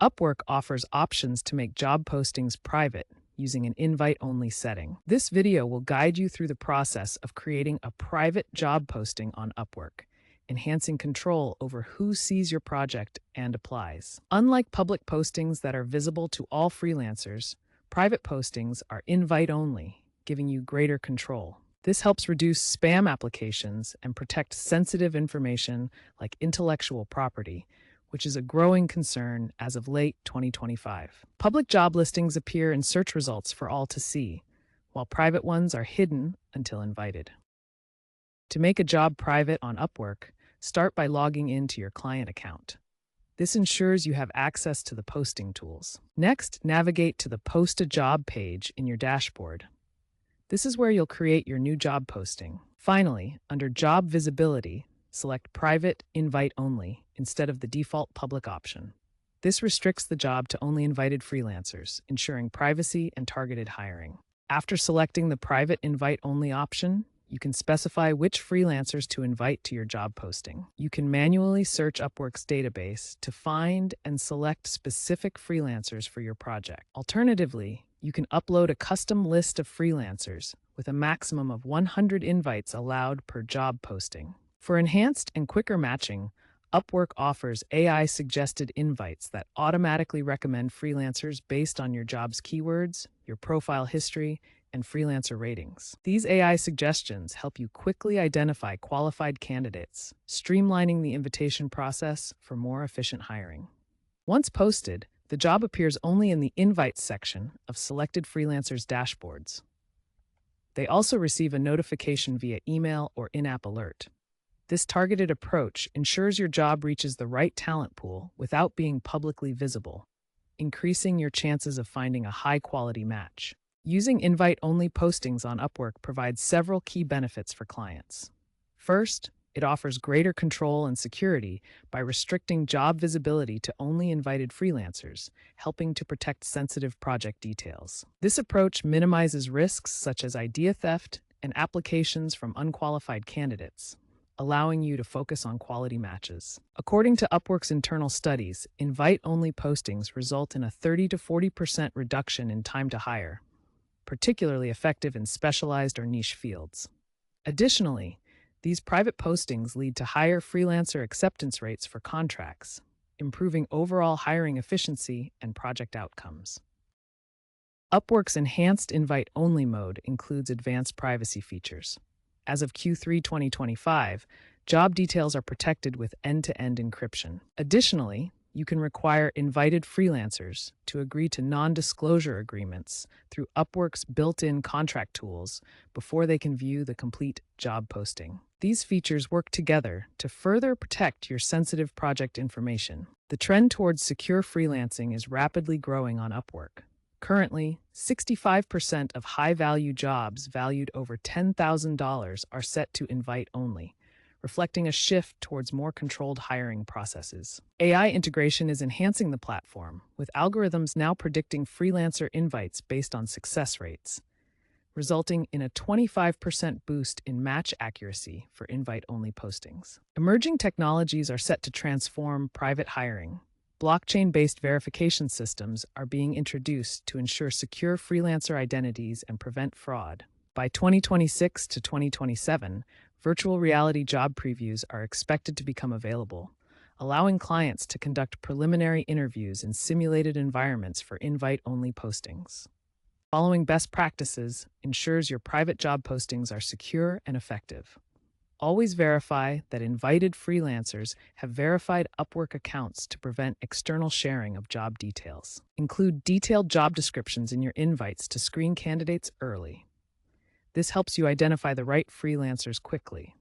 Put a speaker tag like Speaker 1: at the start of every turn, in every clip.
Speaker 1: Upwork offers options to make job postings private using an invite-only setting. This video will guide you through the process of creating a private job posting on Upwork, enhancing control over who sees your project and applies. Unlike public postings that are visible to all freelancers, private postings are invite-only, giving you greater control. This helps reduce spam applications and protect sensitive information like intellectual property, which is a growing concern as of late 2025. Public job listings appear in search results for all to see, while private ones are hidden until invited. To make a job private on Upwork, start by logging into your client account. This ensures you have access to the posting tools. Next, navigate to the Post a Job page in your dashboard. This is where you'll create your new job posting. Finally, under Job Visibility, select Private Invite Only instead of the default public option. This restricts the job to only invited freelancers, ensuring privacy and targeted hiring. After selecting the Private Invite Only option, you can specify which freelancers to invite to your job posting. You can manually search Upwork's database to find and select specific freelancers for your project. Alternatively, you can upload a custom list of freelancers with a maximum of 100 invites allowed per job posting. For enhanced and quicker matching, Upwork offers AI-suggested invites that automatically recommend freelancers based on your job's keywords, your profile history, and freelancer ratings. These AI suggestions help you quickly identify qualified candidates, streamlining the invitation process for more efficient hiring. Once posted, the job appears only in the Invites section of selected freelancers' dashboards. They also receive a notification via email or in-app alert. This targeted approach ensures your job reaches the right talent pool without being publicly visible, increasing your chances of finding a high-quality match. Using invite-only postings on Upwork provides several key benefits for clients. First, it offers greater control and security by restricting job visibility to only invited freelancers, helping to protect sensitive project details. This approach minimizes risks such as idea theft and applications from unqualified candidates, allowing you to focus on quality matches. According to Upwork's internal studies, invite-only postings result in a 30 to 40% reduction in time to hire, particularly effective in specialized or niche fields. Additionally, these private postings lead to higher freelancer acceptance rates for contracts, improving overall hiring efficiency and project outcomes. Upwork's enhanced invite-only mode includes advanced privacy features. As of Q3 2025, job details are protected with end-to-end encryption. Additionally, you can require invited freelancers to agree to non-disclosure agreements through Upwork's built-in contract tools before they can view the complete job posting. These features work together to further protect your sensitive project information. The trend towards secure freelancing is rapidly growing on Upwork. Currently, 65% of high-value jobs valued over $10,000 are set to invite only, reflecting a shift towards more controlled hiring processes. AI integration is enhancing the platform, with algorithms now predicting freelancer invites based on success rates, resulting in a 25% boost in match accuracy for invite-only postings. Emerging technologies are set to transform private hiring. Blockchain-based verification systems are being introduced to ensure secure freelancer identities and prevent fraud. By 2026 to 2027, virtual reality job previews are expected to become available, allowing clients to conduct preliminary interviews in simulated environments for invite-only postings. Following best practices ensures your private job postings are secure and effective. Always verify that invited freelancers have verified Upwork accounts to prevent external sharing of job details. Include detailed job descriptions in your invites to screen candidates early. This helps you identify the right freelancers quickly.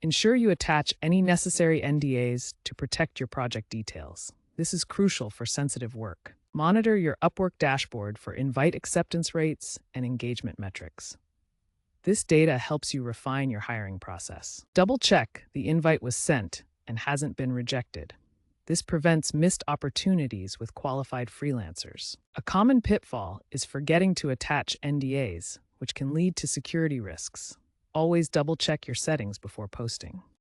Speaker 1: Ensure you attach any necessary NDAs to protect your project details. This is crucial for sensitive work. Monitor your Upwork dashboard for invite acceptance rates and engagement metrics. This data helps you refine your hiring process. Double-check the invite was sent and hasn't been rejected. This prevents missed opportunities with qualified freelancers. A common pitfall is forgetting to attach NDAs, which can lead to security risks. Always double-check your settings before posting.